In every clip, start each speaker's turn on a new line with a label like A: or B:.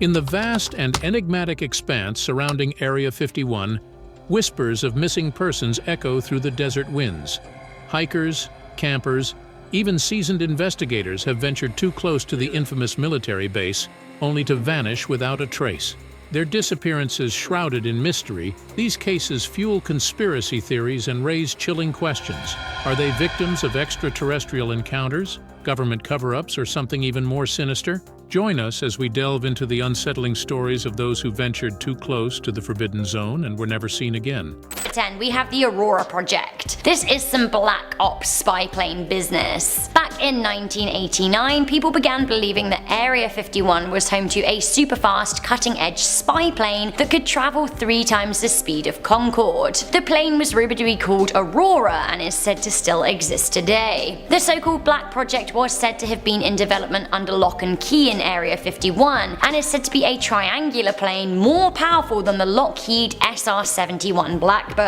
A: In the vast and enigmatic expanse surrounding Area 51, whispers of missing persons echo through the desert winds. Hikers, campers, even seasoned investigators have ventured too close to the infamous military base, only to vanish without a trace. Their disappearances shrouded in mystery, these cases fuel conspiracy theories and raise chilling questions. Are they victims of extraterrestrial encounters, government cover-ups, or something even more sinister? Join us as we delve into the unsettling stories of those who ventured too close to the forbidden zone and were never seen again.
B: 10, we have the Aurora project. This is some black ops spy plane business. Back in 1989, people began believing that Area 51 was home to a super fast, cutting-edge spy plane that could travel 3 times the speed of Concorde. The plane was rumored to be called Aurora and is said to still exist today. The so-called Black Project was said to have been in development under lock and key in Area 51 and is said to be a triangular plane more powerful than the Lockheed SR-71 Blackbird.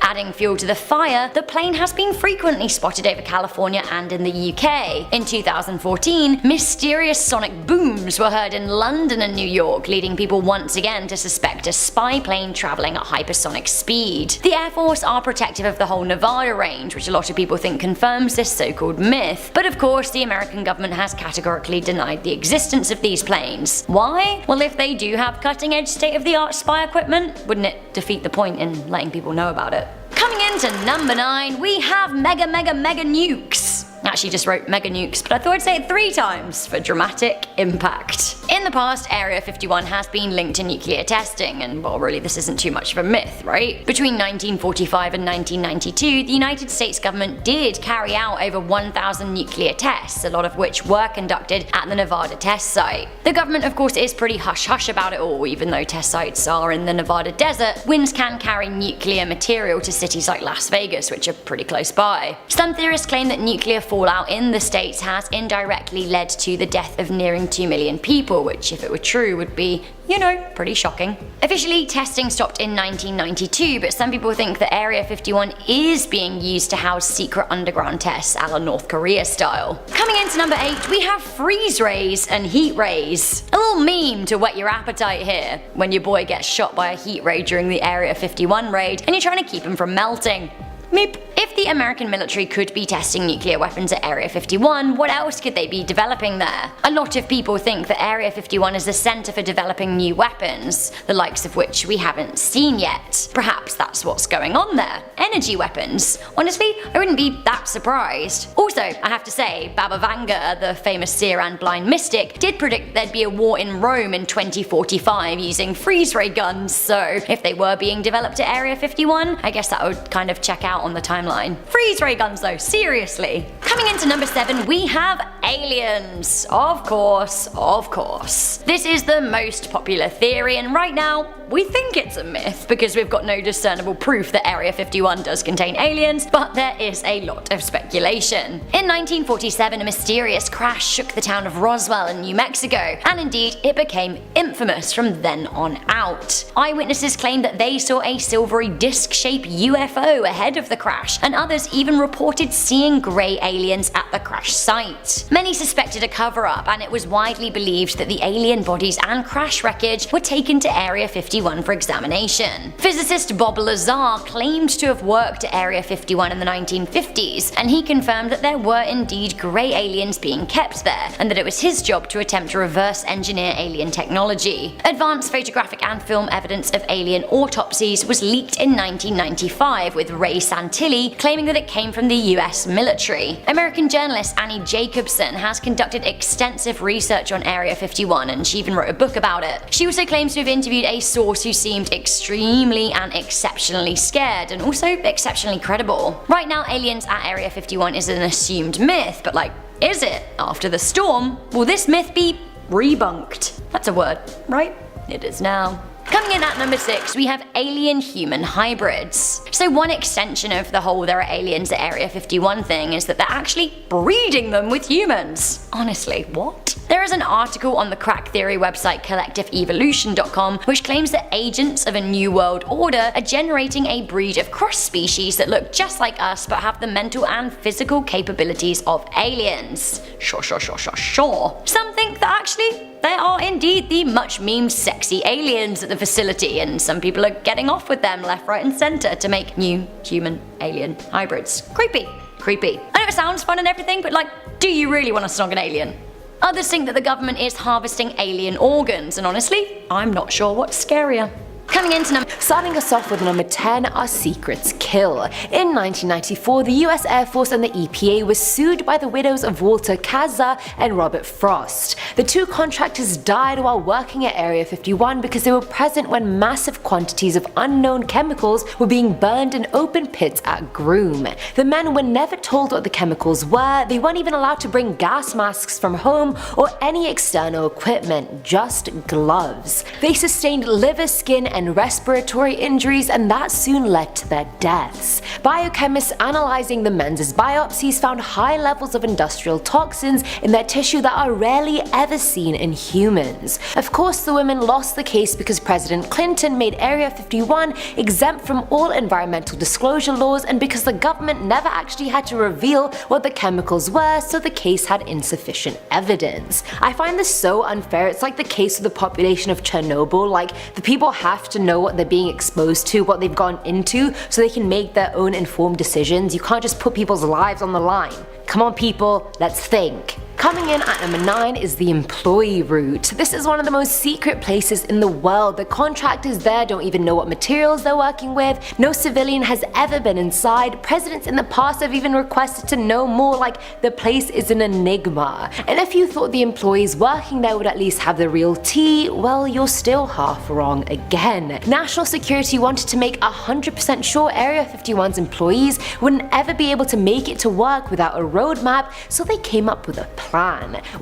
B: Adding fuel to the fire, the plane has been frequently spotted over California and in the UK. In 2014, mysterious sonic booms were heard in London and New York, leading people once again to suspect a spy plane traveling at hypersonic speed. The Air Force are protective of the whole Nevada range, which a lot of people think confirms this so-called myth. But of course, the American government has categorically denied the existence of these planes. Why? Well, if they do have cutting-edge state-of-the-art spy equipment, wouldn't it defeat the point in letting people know about it? Coming into number 9, we have mega nukes. Actually just wrote mega nukes, but I thought I'd say it 3 times for dramatic impact. In the past, Area 51 has been linked to nuclear testing, and well, really this isn't too much of a myth, right? Between 1945 and 1992, the United States government did carry out over 1,000 nuclear tests, a lot of which were conducted at the Nevada test site. The government of course is pretty hush-hush about it all. Even though test sites are in the Nevada desert, winds can carry nuclear material to cities like Las Vegas, which are pretty close by. Some theorists claim that nuclear fallout in the States has indirectly led to the death of nearing 2 million people, which if it were true would be, you know, pretty shocking. Officially, testing stopped in 1992, but some people think that Area 51 is being used to house secret underground tests a la North Korea style. Coming into number 8, we have freeze rays and heat rays. A little meme to whet your appetite here, when your boy gets shot by a heat ray during the Area 51 raid and you're trying to keep him from melting. Meep. If the American military could be testing nuclear weapons at Area 51, what else could they be developing there? A lot of people think that Area 51 is the center for developing new weapons, the likes of which we haven't seen yet. Perhaps that's what's going on there. Energy weapons. Honestly, I wouldn't be that surprised. Also, I have to say, Baba Vanga, the famous seer and blind mystic, did predict there'd be a war in Rome in 2045 using freeze ray guns, so if they were being developed at Area 51, I guess that would kind of check out on the timeline. Freeze ray guns though, seriously. Coming into number 7, we have aliens. Of course. This is the most popular theory, and right now, we think it's a myth because we've got no discernible proof that Area 51 does contain aliens, but there is a lot of speculation. In 1947, a mysterious crash shook the town of Roswell in New Mexico, and indeed it became infamous from then on out. Eyewitnesses claimed that they saw a silvery disc-shaped UFO ahead of the crash, and others even reported seeing grey aliens at the crash site. Many suspected a cover-up, and it was widely believed that the alien bodies and crash wreckage were taken to Area 51 for examination. Physicist Bob Lazar claimed to have worked at Area 51 in the 1950s, and he confirmed that there were indeed grey aliens being kept there, and that it was his job to attempt to reverse engineer alien technology. Advanced photographic and film evidence of alien autopsies was leaked in 1995, with Ray Santilli claiming that it came from the US military. American journalist Annie Jacobson has conducted extensive research on Area 51, and she even wrote a book about it. She also claims to have interviewed a source who seemed extremely and exceptionally scared, and also exceptionally credible. Right now, aliens at Area 51 is an assumed myth, but like, is it? After the storm, will this myth be rebunked? That's a word, right? It is now. Coming in at number 6, we have alien-human hybrids. So one extension of the whole there are aliens at Area 51 thing is that they're actually breeding them with humans. Honestly, what? There is an article on the crack theory website collectiveevolution.com which claims that agents of a new world order are generating a breed of cross species that look just like us but have the mental and physical capabilities of aliens. Sure. Some think that actually they are indeed the much memed sexy aliens at the facility, and some people are getting off with them left, right and center to make new human-alien hybrids. Creepy. I know it sounds fun and everything, but like, do you really want to snog an alien? Others think that the government is harvesting alien organs, and honestly, I'm not sure what's scarier. Coming into
C: Starting us off with number 10, Our Secrets Kill. In 1994, the US Air Force and the EPA were sued by the widows of Walter Kazaa and Robert Frost. The two contractors died while working at Area 51 because they were present when massive quantities of unknown chemicals were being burned in open pits at Groom. The men were never told what the chemicals were, they weren't even allowed to bring gas masks from home or any external equipment, just gloves. They sustained liver, skin, and respiratory injuries, and that soon led to their deaths. Biochemists analyzing the men's biopsies found high levels of industrial toxins in their tissue that are rarely ever seen in humans. Of course, the women lost the case because President Clinton made Area 51 exempt from all environmental disclosure laws, and because the government never actually had to reveal what the chemicals were, so the case had insufficient evidence. I find this so unfair. It's like the case of the population of Chernobyl. Like, the people have to know what they're being exposed to, what they've gone into, so they can make their own informed decisions. You can't just put people's lives on the line. Come on people, let's think. Coming in at number 9 is the employee route. This is one of the most secret places in the world. The contractors there don't even know what materials they're working with. No civilian has ever been inside. Presidents in the past have even requested to know more, like the place is an enigma. And if you thought the employees working there would at least have the real tea, well, you're still half wrong again. National security wanted to make 100% sure Area 51's employees wouldn't ever be able to make it to work without a roadmap, so they came up with a plan.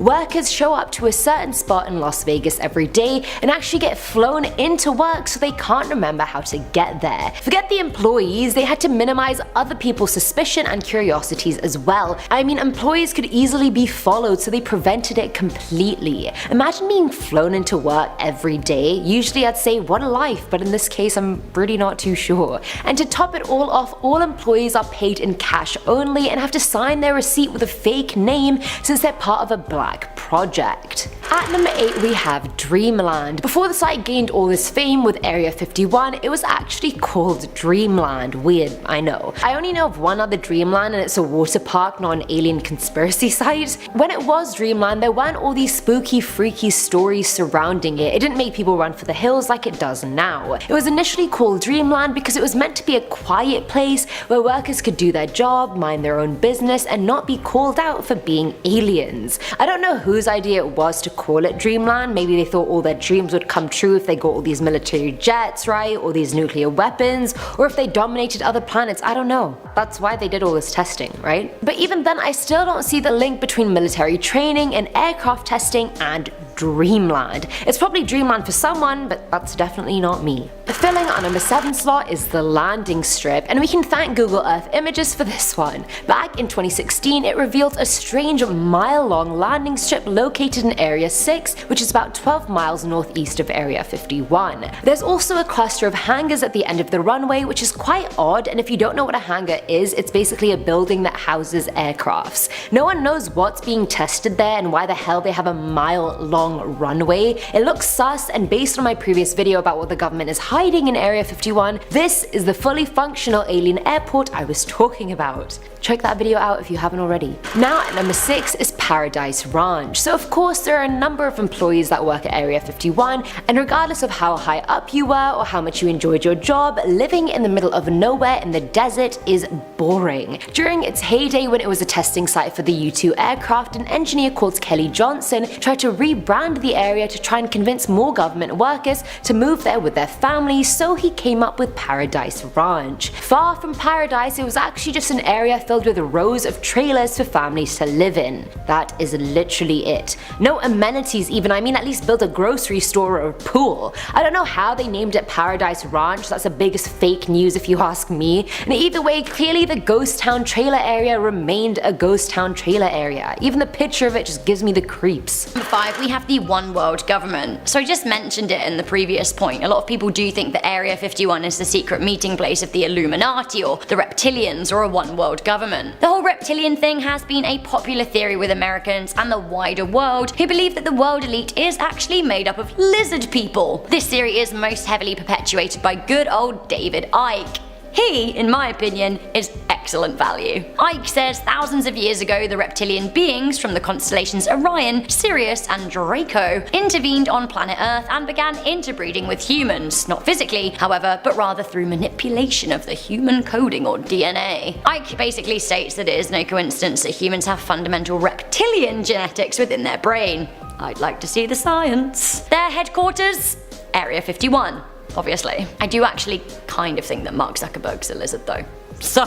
C: Workers show up to a certain spot in Las Vegas every day and actually get flown into work so they can't remember how to get there. Forget the employees, they had to minimize other people's suspicion and curiosities as well. I mean, employees could easily be followed, so they prevented it completely. Imagine being flown into work every day. Usually I'd say what a life, but in this case I'm really not too sure. And to top it all off, all employees are paid in cash only and have to sign their receipt with a fake name since they're part of a black project. At number 8 we have Dreamland. Before the site gained all this fame with Area 51, it was actually called Dreamland. Weird, I know. I only know of one other Dreamland, and it's a water park, not an alien conspiracy site. When it was Dreamland, there weren't all these spooky, freaky stories surrounding it. It didn't make people run for the hills like it does now. It was initially called Dreamland because it was meant to be a quiet place where workers could do their job, mind their own business, and not be called out for being aliens. I don't know whose idea it was to call it Dreamland. Maybe they thought all their dreams would come true if they got all these military jets, right, or these nuclear weapons, or if they dominated other planets. I don't know. That's why they did all this testing, right? But even then, I still don't see the link between military training and aircraft testing and Dreamland. It's probably Dreamland for someone, but that's definitely not me. Filling our number 7 slot is the landing strip, and we can thank Google Earth Images for this one. Back in 2016, it revealed a strange mile-long landing strip located in Area 6, which is about 12 miles northeast of Area 51. There's also a cluster of hangars at the end of the runway, which is quite odd, and if you don't know what a hangar is, it's basically a building that houses aircrafts. No one knows what's being tested there and why the hell they have a mile-long runway. It looks sus, and based on my previous video about what the government is hiding in Area 51, this is the fully functional alien airport I was talking about. Check that video out if you haven't already. Now at number 6 is Paradise Ranch. So of course there are a number of employees that work at Area 51, and regardless of how high up you were or how much you enjoyed your job, living in the middle of nowhere in the desert is boring. During its heyday when it was a testing site for the U-2 aircraft, an engineer called Kelly Johnson tried to rebrand the area to try and convince more government workers to move there with their families, so he came up with Paradise Ranch. Far from paradise, it was actually just an area filled with rows of trailers for families to live in. That is literally it. No amenities even, I mean at least build a grocery store or a pool. I don't know how they named it Paradise Ranch, that's the biggest fake news if you ask me. And either way, clearly the ghost town trailer area remained a ghost town trailer area. Even the picture of it just gives me the creeps.
B: Number 5, we have the one world government. So I just mentioned it in the previous point. A lot of people do think that Area 51 is the secret meeting place of the Illuminati or the reptilians or a one world government. The whole reptilian thing has been a popular theory with Americans and the wider world, who believe that the world elite is actually made up of lizard people. This theory is most heavily perpetuated by good old David Icke. He, in my opinion, is excellent value. Icke says thousands of years ago the reptilian beings from the constellations Orion, Sirius and Draco intervened on planet Earth and began interbreeding with humans, not physically, however, but rather through manipulation of the human coding or DNA. Icke basically states that it is no coincidence that humans have fundamental reptilian genetics within their brain. I'd like to see the science. Their headquarters? Area 51. Obviously. I do actually kind of think that Mark Zuckerberg's a lizard though. So,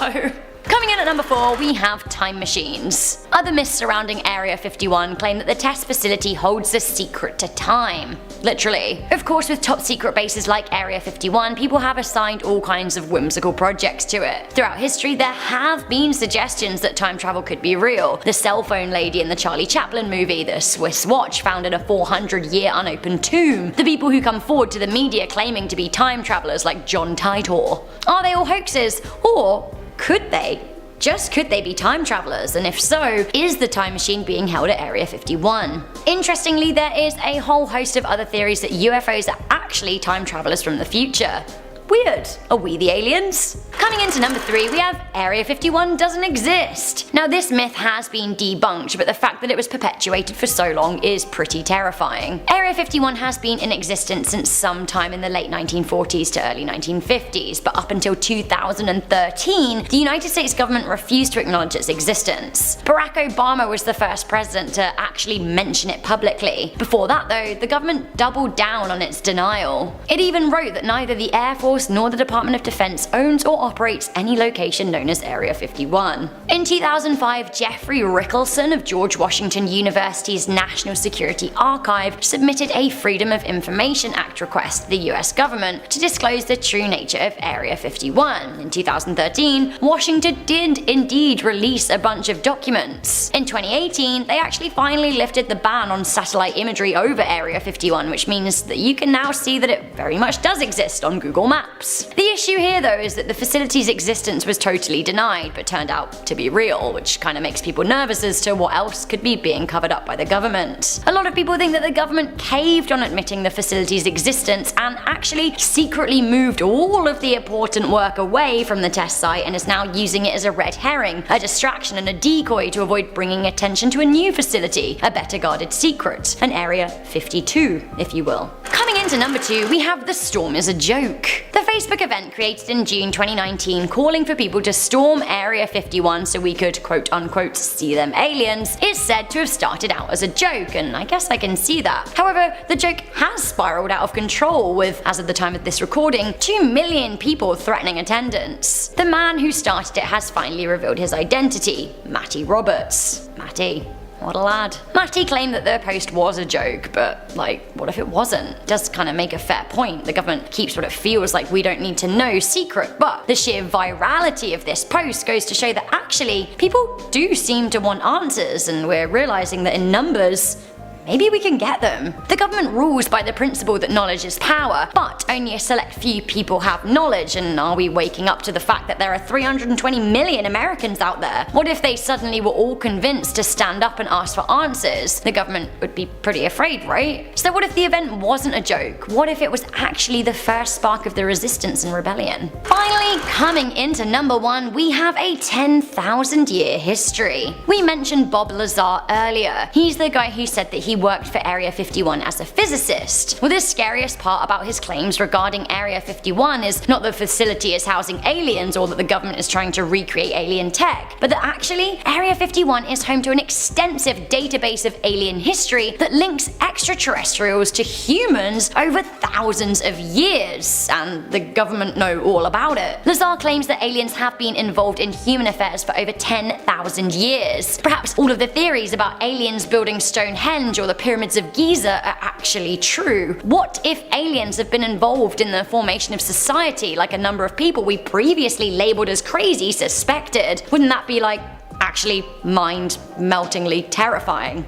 B: coming in at number 4, we have time machines. Other myths surrounding Area 51 claim that the test facility holds the secret to time. Literally. Of course, with top secret bases like Area 51, people have assigned all kinds of whimsical projects to it. Throughout history, there have been suggestions that time travel could be real. The cell phone lady in the Charlie Chaplin movie, the Swiss watch found in a 400-year unopened tomb, the people who come forward to the media claiming to be time travelers like John Titor. Are they all hoaxes? Or could they? Just could they be time travelers, and if so, is the time machine being held at Area 51? Interestingly, there is a whole host of other theories that UFOs are actually time travelers from the future. Weird. Are we the aliens? Coming into number 3, we have Area 51 doesn't exist. Now this myth has been debunked, but the fact that it was perpetuated for so long is pretty terrifying. Area 51 has been in existence since sometime in the late 1940s to early 1950s, but up until 2013, the United States government refused to acknowledge its existence. Barack Obama was the first president to actually mention it publicly. Before that though, the government doubled down on its denial. It even wrote that neither the Air Force nor the Department of Defense owns or operates any location known as Area 51. In 2005, Jeffrey Rickelson of George Washington University's National Security Archive submitted a Freedom of Information Act request to the US government to disclose the true nature of Area 51. In 2013, Washington did indeed release a bunch of documents. In 2018, they actually finally lifted the ban on satellite imagery over Area 51, which means that you can now see that it very much does exist on Google Maps. The issue here though is that the facility's existence was totally denied but turned out to be real, which kind of makes people nervous as to what else could be being covered up by the government. A lot of people think that the government caved on admitting the facility's existence and actually secretly moved all of the important work away from the test site and is now using it as a red herring, a distraction and a decoy to avoid bringing attention to a new facility, a better guarded secret, an Area 52 if you will. Coming into number 2, we have The Storm is a Joke. The Facebook event created in June 2019 calling for people to storm Area 51 so we could quote unquote see them aliens is said to have started out as a joke, and I guess I can see that. However, the joke has spiraled out of control with, as of the time of this recording, 2 million people threatening attendance. The man who started it has finally revealed his identity, Matty Roberts. Matty. What a lad. Matty claimed that the post was a joke, but what if it wasn't? It does kind of make a fair point. The government keeps what it feels like we don't need to know secret, but the sheer virality of this post goes to show that actually people do seem to want answers, and we're realizing that in numbers, maybe we can get them. The government rules by the principle that knowledge is power, but only a select few people have knowledge, and are we waking up to the fact that there are 320 million Americans out there? What if they suddenly were all convinced to stand up and ask for answers? The government would be pretty afraid, right? So what if the event wasn't a joke? What if it was actually the first spark of the resistance and rebellion? Finally, coming into number 1, we have a 10,000 year history. We mentioned Bob Lazar earlier. He's the guy who said that he he worked for Area 51 as a physicist. Well, the scariest part about his claims regarding Area 51 is not that the facility is housing aliens or that the government is trying to recreate alien tech, but that actually Area 51 is home to an extensive database of alien history that links extraterrestrials to humans over thousands of years, and the government know all about it. Lazar claims that aliens have been involved in human affairs for over 10,000 years. Perhaps all of the theories about aliens building Stonehenge or the pyramids of Giza are actually true. What if aliens have been involved in the formation of society like a number of people we previously labeled as crazy suspected? Wouldn't that be like actually mind-meltingly terrifying?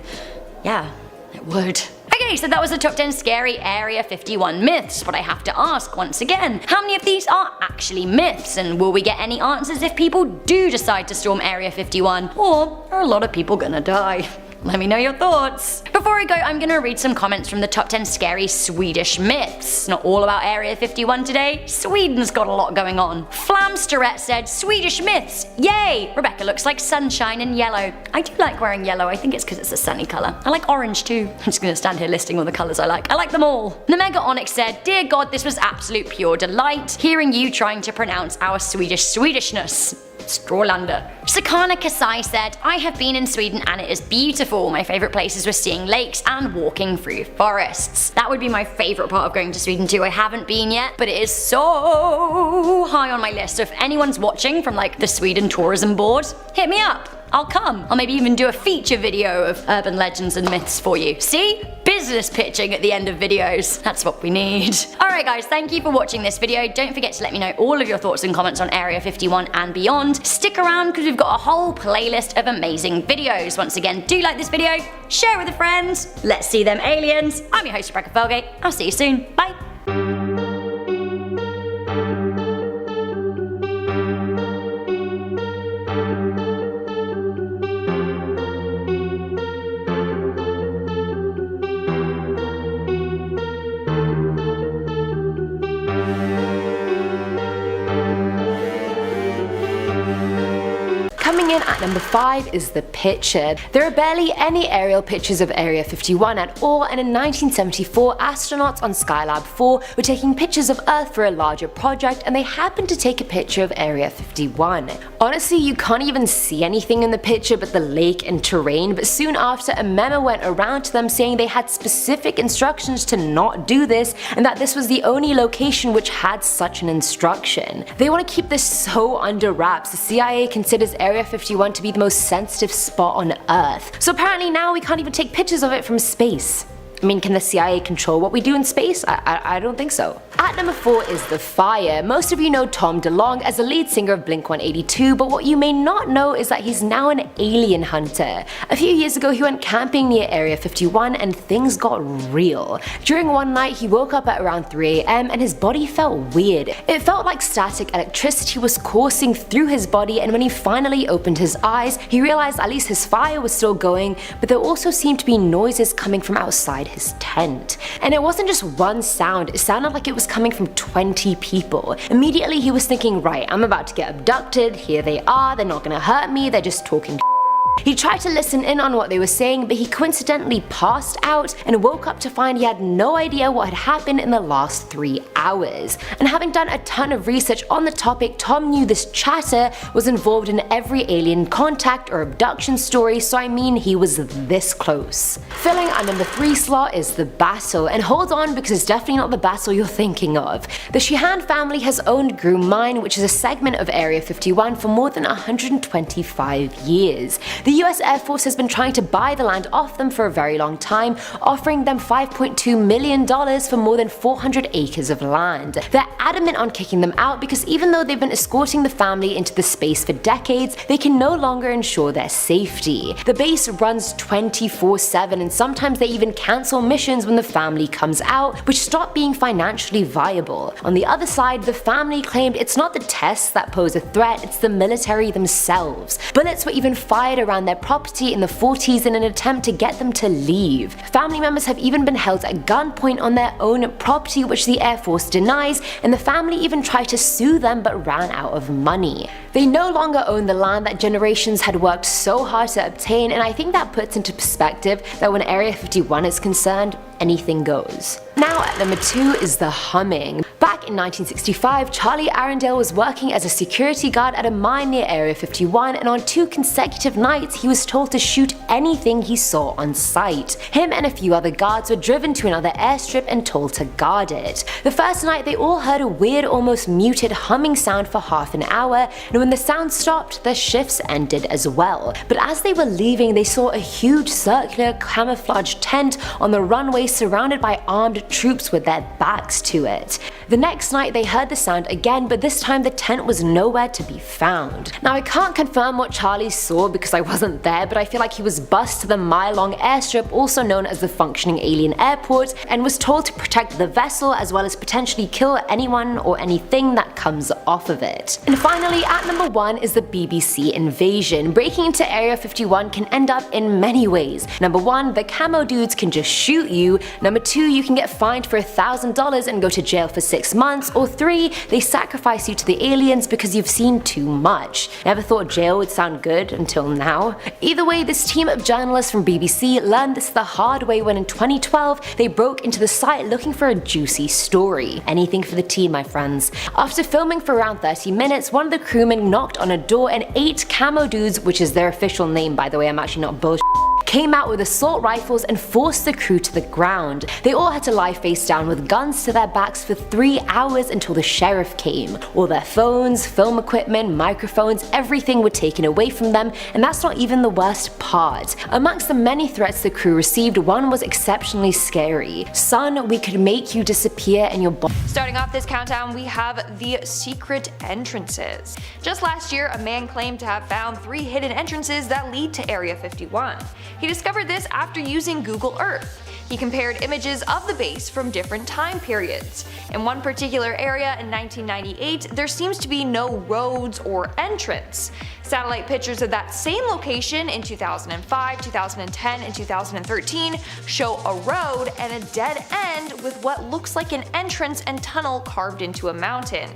B: Yeah, it would. Okay, so that was the top 10 scary Area 51 myths, but I have to ask once again, how many of these are actually myths, and will we get any answers if people do decide to storm Area 51, or are a lot of people gonna die? Let me know your thoughts. Before I go, I'm gonna read some comments from the top 10 scary Swedish myths. Not all about Area 51 today. Sweden's got a lot going on. Flamsterette said, Swedish myths, yay! Rebecca looks like sunshine in yellow. I do like wearing yellow, I think it's because it's a sunny colour. I like orange too. I'm just gonna stand here listing all the colours I like. I like them all. Nemega Onyx said, dear God, this was absolute pure delight, hearing you trying to pronounce our Swedishness. Strålander. Sakana Kasai said, I have been in Sweden and it is beautiful. My favourite places were seeing lakes and walking through forests. That would be my favourite part of going to Sweden too. I haven't been yet, but it is so high on my list. So if anyone's watching from like the Sweden Tourism Board, hit me up. I'll come. I'll maybe even do a feature video of urban legends and myths for you. See? Business pitching at the end of videos. That's what we need. Alright guys, thank you for watching this video. Don't forget to let me know all of your thoughts and comments on Area 51 and beyond. Stick around because we've got a whole playlist of amazing videos. Once again, do like this video, share with a friend. Let's see them aliens. I'm your host, Rebecca Felgate. I'll see you soon. Bye.
C: Coming in at number 5 is the picture. There are barely any aerial pictures of Area 51 at all, and in 1974 astronauts on Skylab 4 were taking pictures of Earth for a larger project, and they happened to take a picture of Area 51. Honestly, you can't even see anything in the picture but the lake and terrain, but soon after a memo went around to them saying they had specific instructions to not do this, and that this was the only location which had such an instruction. They want to keep this so under wraps. The CIA considers Area 51 to be the most sensitive spot on Earth. So apparently now we can't even take pictures of it from space. I mean, can the CIA control what we do in space? I don't think so. At number 4 is The Fire. Most of you know Tom DeLonge as the lead singer of Blink-182, but what you may not know is that he's now an alien hunter. A few years ago he went camping near Area 51 and things got real. During one night he woke up at around 3 AM and his body felt weird. It felt like static electricity was coursing through his body, and when he finally opened his eyes he realized at least his fire was still going, but there also seemed to be noises coming from outside his tent. And it wasn't just one sound, it sounded like it was coming from 20 people. Immediately he was thinking, right, I'm about to get abducted, here they are, they're not gonna hurt me, they're just talking. He tried to listen in on what they were saying, but he coincidentally passed out and woke up to find he had no idea what had happened in the last 3 hours. And having done a ton of research on the topic, Tom knew this chatter was involved in every alien contact or abduction story, so I mean he was this close. Filling our number 3 slot is The Battle, and hold on because it's definitely not the battle you're thinking of. The Sheehan family has owned Groom Mine, which is a segment of Area 51, for more than 125 years. The US Air Force has been trying to buy the land off them for a very long time, offering them $5.2 million for more than 400 acres of land. They're adamant on kicking them out because even though they've been escorting the family into the space for decades, they can no longer ensure their safety. The base runs 24/7, and sometimes they even cancel missions when the family comes out, which stop being financially viable. On the other side, the family claimed it's not the tests that pose a threat, it's the military themselves. Bullets were even fired around on their property in the 40s in an attempt to get them to leave. Family members have even been held at gunpoint on their own property, which the Air Force denies, and the family even tried to sue them but ran out of money. They no longer own the land that generations had worked so hard to obtain, and I think that puts into perspective that when Area 51 is concerned, anything goes. Now at number 2 is the humming. Back in 1965, Charlie Arundel was working as a security guard at a mine near Area 51, and on 2 consecutive nights he was told to shoot anything he saw on sight. Him and a few other guards were driven to another airstrip and told to guard it. The first night they all heard a weird, almost muted humming sound for half an hour, and when the sound stopped, their shifts ended as well. But as they were leaving, they saw a huge circular camouflage tent on the runway surrounded by armed troops with their backs to it. The next night they heard the sound again, but this time the tent was nowhere to be found. Now I can't confirm what Charlie saw because I wasn't there, but I feel like he was bused to the mile-long airstrip, also known as the functioning alien airport, and was told to protect the vessel as well as potentially kill anyone or anything that comes off of it. And finally, at number 1 is the BBC invasion. Breaking into Area 51 can end up in many ways. Number 1, the camo dudes can just shoot you. Number 2, you can get fined for $1,000 and go to jail for 6 months. Or 3, they sacrifice you to the aliens because you've seen too much. Never thought jail would sound good until now. Either way, this team of journalists from BBC learned this the hard way when in 2012 they broke into the site looking for a juicy story. Anything for the team, my friends. After filming for around 30 minutes, one of the crewmen knocked on a door and 8 camo dudes, which is their official name by the way, I'm actually not bullshit, came out with assault rifles and forced the crew to the ground. They all had to lie face down with guns to their backs for 3 hours until the sheriff came. All their phones, film equipment, microphones, everything were taken away from them, and that's not even the worst part. Amongst the many threats the crew received, one was exceptionally scary. "Son, we could make you disappear and your body."
D: Starting off this countdown, we have the secret entrances. Just last year, a man claimed to have found 3 hidden entrances that lead to Area 51. He discovered this after using Google Earth. He compared images of the base from different time periods. In one particular area in 1998, there seems to be no roads or entrance. Satellite pictures of that same location in 2005, 2010, and 2013 show a road and a dead end with what looks like an entrance and tunnel carved into a mountain.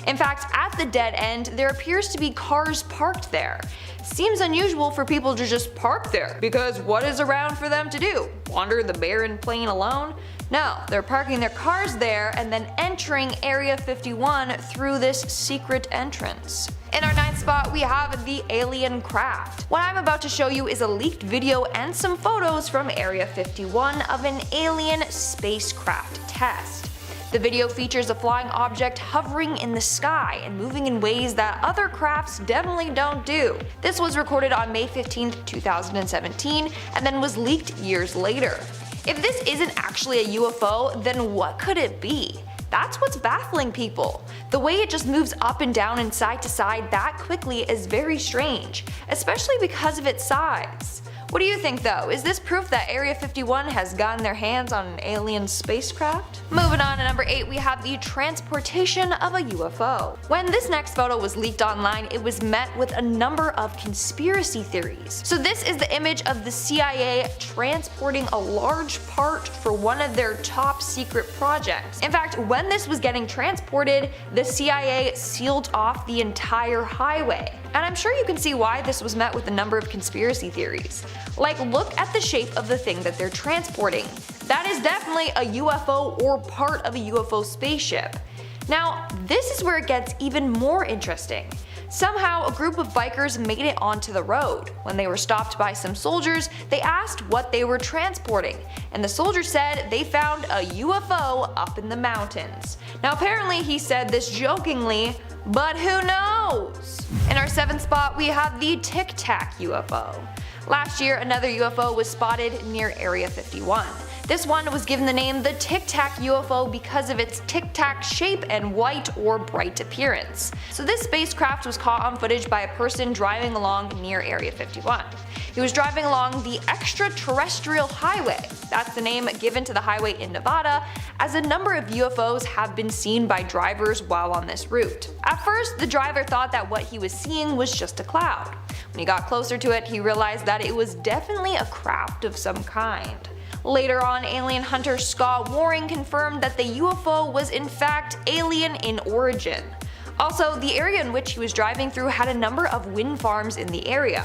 D: In fact, at the dead end, there appears to be cars parked there. Seems unusual for people to just park there, because what is around for them to do? Wander the barren plain alone? No, they're parking their cars there and then entering Area 51 through this secret entrance. In our 9th spot, we have the alien craft. What I'm about to show you is a leaked video and some photos from Area 51 of an alien spacecraft test. The video features a flying object hovering in the sky and moving in ways that other crafts definitely don't do. This was recorded on May 15, 2017, and then was leaked years later. If this isn't actually a UFO, then what could it be? That's what's baffling people. The way it just moves up and down and side to side that quickly is very strange, especially because of its size. What do you think though? Is this proof that Area 51 has gotten their hands on an alien spacecraft? Moving on to number 8, we have the transportation of a UFO. When this next photo was leaked online, it was met with a number of conspiracy theories. So this is the image of the CIA transporting a large part for one of their top secret projects. In fact, when this was getting transported, the CIA sealed off the entire highway. And I'm sure you can see why this was met with a number of conspiracy theories. Like, look at the shape of the thing that they're transporting. That is definitely a UFO or part of a UFO spaceship. Now, this is where it gets even more interesting. Somehow, a group of bikers made it onto the road. When they were stopped by some soldiers, they asked what they were transporting, and the soldier said they found a UFO up in the mountains. Now apparently he said this jokingly, but who knows? In our 7th spot, we have the Tic Tac UFO. Last year, another UFO was spotted near Area 51. This one was given the name the Tic Tac UFO because of its tic tac shape and white or bright appearance. So this spacecraft was caught on footage by a person driving along near Area 51. He was driving along the Extraterrestrial Highway. That's the name given to the highway in Nevada, as a number of UFOs have been seen by drivers while on this route. At first, the driver thought that what he was seeing was just a cloud. When When he got closer to it, he realized that it was definitely a craft of some kind. Later on, alien hunter Scott Waring confirmed that the UFO was in fact alien in origin. Also, the area in which he was driving through had a number of wind farms in the area.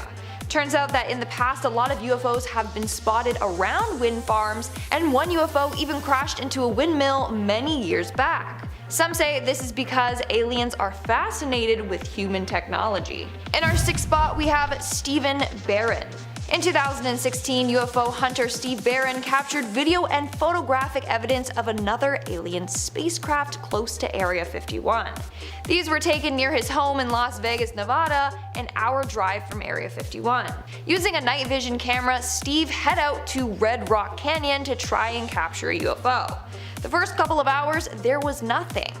D: Turns out that in the past a lot of UFOs have been spotted around wind farms, and one UFO even crashed into a windmill many years back. Some say this is because aliens are fascinated with human technology. In our 6th spot we have Stephen Barron. In 2016, UFO hunter Steve Barron captured video and photographic evidence of another alien spacecraft close to Area 51. These were taken near his home in Las Vegas, Nevada, an hour drive from Area 51. Using a night vision camera, Steve head out to Red Rock Canyon to try and capture a UFO. The first couple of hours, there was nothing.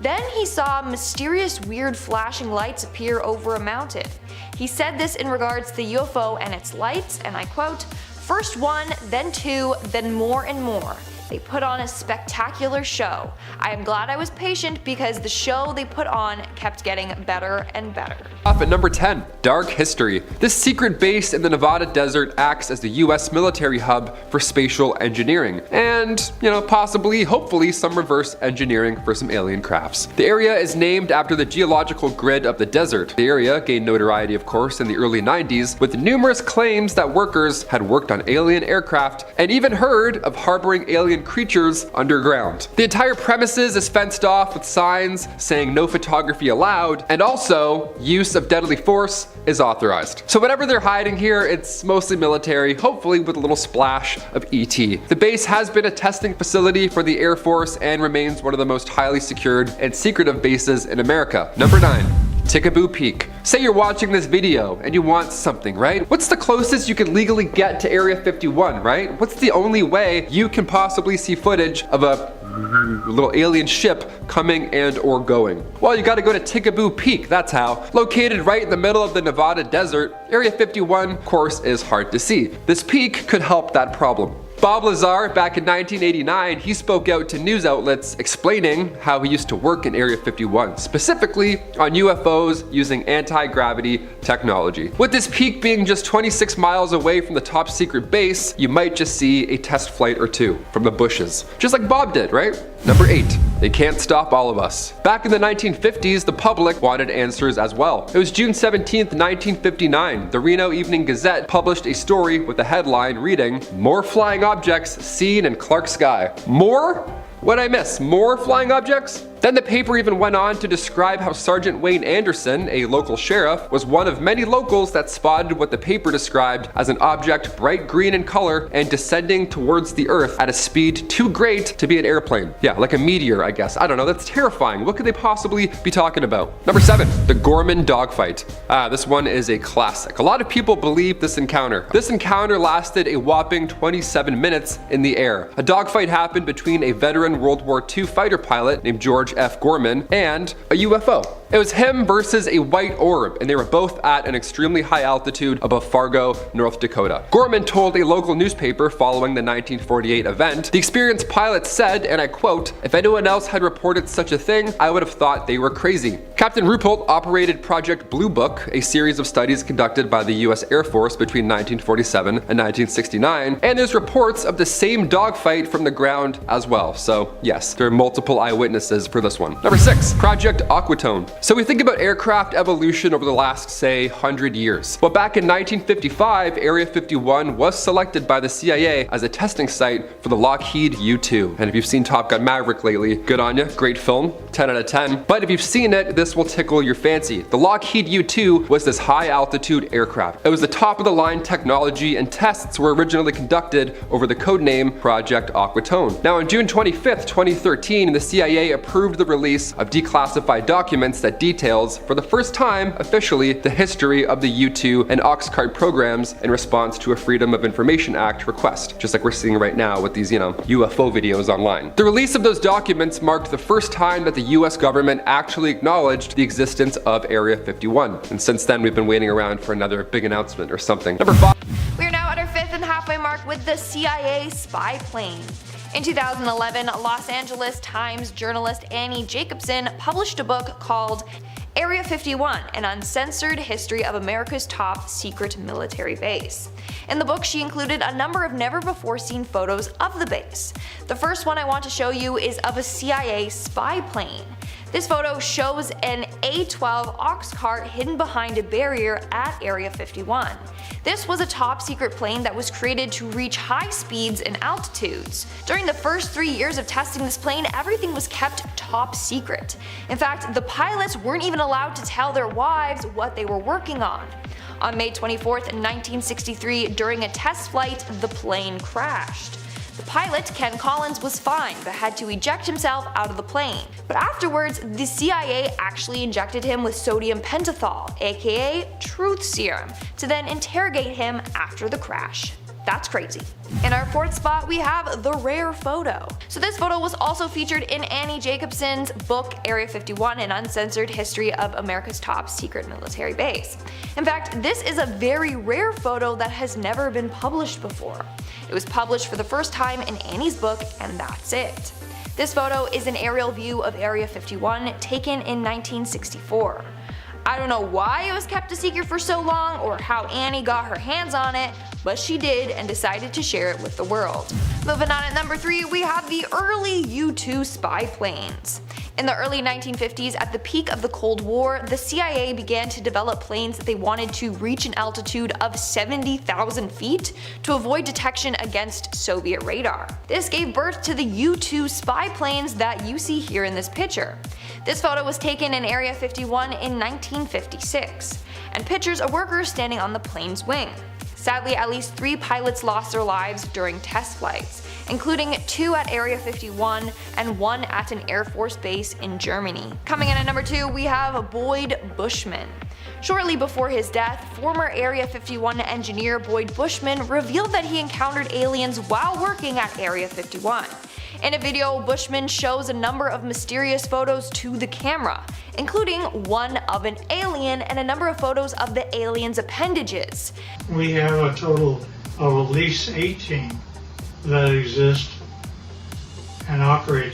D: Then he saw mysterious weird flashing lights appear over a mountain. He said this in regards to the UFO and its lights, and I quote, "First one, then two, then more and more. They put on a spectacular show. I am glad I was patient because the show they put on kept getting better and better."
E: Up at number 10, Dark History. This secret base in the Nevada desert acts as the US military hub for spatial engineering and, possibly, hopefully some reverse engineering for some alien crafts. The area is named after the geological grid of the desert. The area gained notoriety, of course, in the early 90s with numerous claims that workers had worked on alien aircraft and even heard of harboring alien creatures underground. The entire premises is fenced off with signs saying no photography allowed, and also use of deadly force is authorized. So whatever they're hiding here, it's mostly military, hopefully with a little splash of ET. The base has been a testing facility for the Air Force and remains one of the most highly secured and secretive bases in America. Number 9. Tikaboo Peak. Say you're watching this video and you want something, right? What's the closest you can legally get to Area 51, right? What's the only way you can possibly see footage of a little alien ship coming and or going? Well, you gotta go to Tikaboo Peak, that's how. Located right in the middle of the Nevada desert, Area 51, of course, is hard to see. This peak could help that problem. Bob Lazar, back in 1989, he spoke out to news outlets explaining how he used to work in Area 51, specifically on UFOs using anti-gravity technology. With this peak being just 26 miles away from the top secret base, you might just see a test flight or two from the bushes. Just like Bob did, right? Number 8. They can't stop all of us. Back in the 1950s, the public wanted answers as well. It was June 17th, 1959. The Reno Evening Gazette published a story with a headline reading, "More flying objects seen in Clark sky." More? What'd I miss? More flying objects? Then the paper even went on to describe how Sergeant Wayne Anderson, a local sheriff, was one of many locals that spotted what the paper described as an object bright green in color and descending towards the earth at a speed too great to be an airplane. Yeah, like a meteor, I guess. I don't know, that's terrifying. What could they possibly be talking about? Number 7, the Gorman dogfight. This one is a classic. A lot of people believe this encounter. This encounter lasted a whopping 27 minutes in the air. A dogfight happened between a veteran World War II fighter pilot named George F. Gorman and a UFO. It was him versus a white orb, and they were both at an extremely high altitude above Fargo, North Dakota. Gorman told a local newspaper following the 1948 event, "The experienced pilot said, and I quote, 'If anyone else had reported such a thing, I would have thought they were crazy.'" Captain Ruppelt operated Project Blue Book, a series of studies conducted by the US Air Force between 1947 and 1969, and there's reports of the same dogfight from the ground as well. So yes, there are multiple eyewitnesses for this one. Number 6, Project Aquatone. So we think about aircraft evolution over the last, say, 100 years. Well, back in 1955, Area 51 was selected by the CIA as a testing site for the Lockheed U-2. And if you've seen Top Gun Maverick lately, good on you, great film, 10 out of 10. But if you've seen it, this will tickle your fancy. The Lockheed U-2 was this high altitude aircraft. It was the top of the line technology, and tests were originally conducted over the codename Project Aquatone. Now on June 25th, 2013, the CIA approved the release of declassified documents that details, for the first time officially, the history of the U-2 and Oxcart programs in response to a Freedom of Information Act request, just like we're seeing right now with these, UFO videos online. The release of those documents marked the first time that the US government actually acknowledged the existence of Area 51. And since then, we've been waiting around for another big announcement or something. Number 5.
D: We are now at our 5th and halfway mark with the CIA spy plane. In 2011, Los Angeles Times journalist Annie Jacobson published a book called Area 51, an uncensored history of America's top secret military base. In the book, she included a number of never-before-seen photos of the base. The first one I want to show you is of a CIA spy plane. This photo shows an A-12 ox cart hidden behind a barrier at Area 51. This was a top secret plane that was created to reach high speeds and altitudes. During the first 3 years of testing this plane, everything was kept top secret. In fact, the pilots weren't even allowed to tell their wives what they were working on. On May 24, 1963, during a test flight, the plane crashed. The pilot, Ken Collins, was fine but had to eject himself out of the plane. But afterwards, the CIA actually injected him with sodium pentothal, aka truth serum, to then interrogate him after the crash. That's crazy. In our fourth spot, we have the rare photo. So this photo was also featured in Annie Jacobson's book Area 51, an uncensored history of America's top secret military base. In fact, this is a very rare photo that has never been published before. It was published for the first time in Annie's book, and that's it. This photo is an aerial view of Area 51 taken in 1964. I don't know why it was kept a secret for so long or how Annie got her hands on it, but she did and decided to share it with the world. Moving on at number 3, we have the early U-2 spy planes. In the early 1950s, at the peak of the Cold War, the CIA began to develop planes that they wanted to reach an altitude of 70,000 feet to avoid detection against Soviet radar. This gave birth to the U-2 spy planes that you see here in this picture. This photo was taken in Area 51 in 1956, and pictures of workers standing on the plane's wing. Sadly, at least 3 pilots lost their lives during test flights, including 2 at Area 51 and 1 at an Air Force base in Germany. Coming in at number 2, we have Boyd Bushman. Shortly before his death, former Area 51 engineer Boyd Bushman revealed that he encountered aliens while working at Area 51. In a video, Bushman shows a number of mysterious photos to the camera, including one of an alien and a number of photos of the alien's appendages.
F: We have a total of at least 18 that exist and operate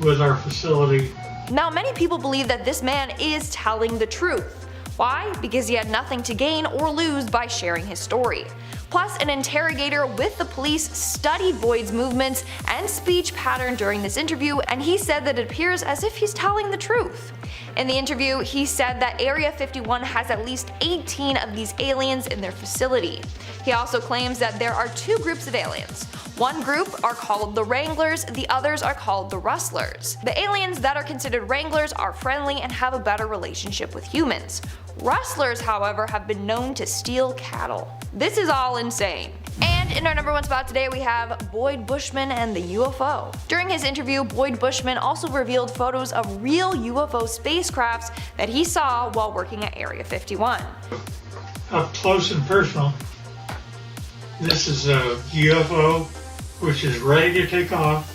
F: with our facility.
D: Now, many people believe that this man is telling the truth. Why? Because he had nothing to gain or lose by sharing his story. Plus, an interrogator with the police studied Boyd's movements and speech pattern during this interview, and he said that it appears as if he's telling the truth. In the interview, he said that Area 51 has at least 18 of these aliens in their facility. He also claims that there are 2 groups of aliens. One group are called the Wranglers, the others are called the Rustlers. The aliens that are considered Wranglers are friendly and have a better relationship with humans. Rustlers, however, have been known to steal cattle. This is all insane. And in our number 1 spot today, we have Boyd Bushman and the UFO. During his interview, Boyd Bushman also revealed photos of real UFO spacecrafts that he saw while working at Area 51.
F: Up close and personal, this is a UFO which is ready to take off.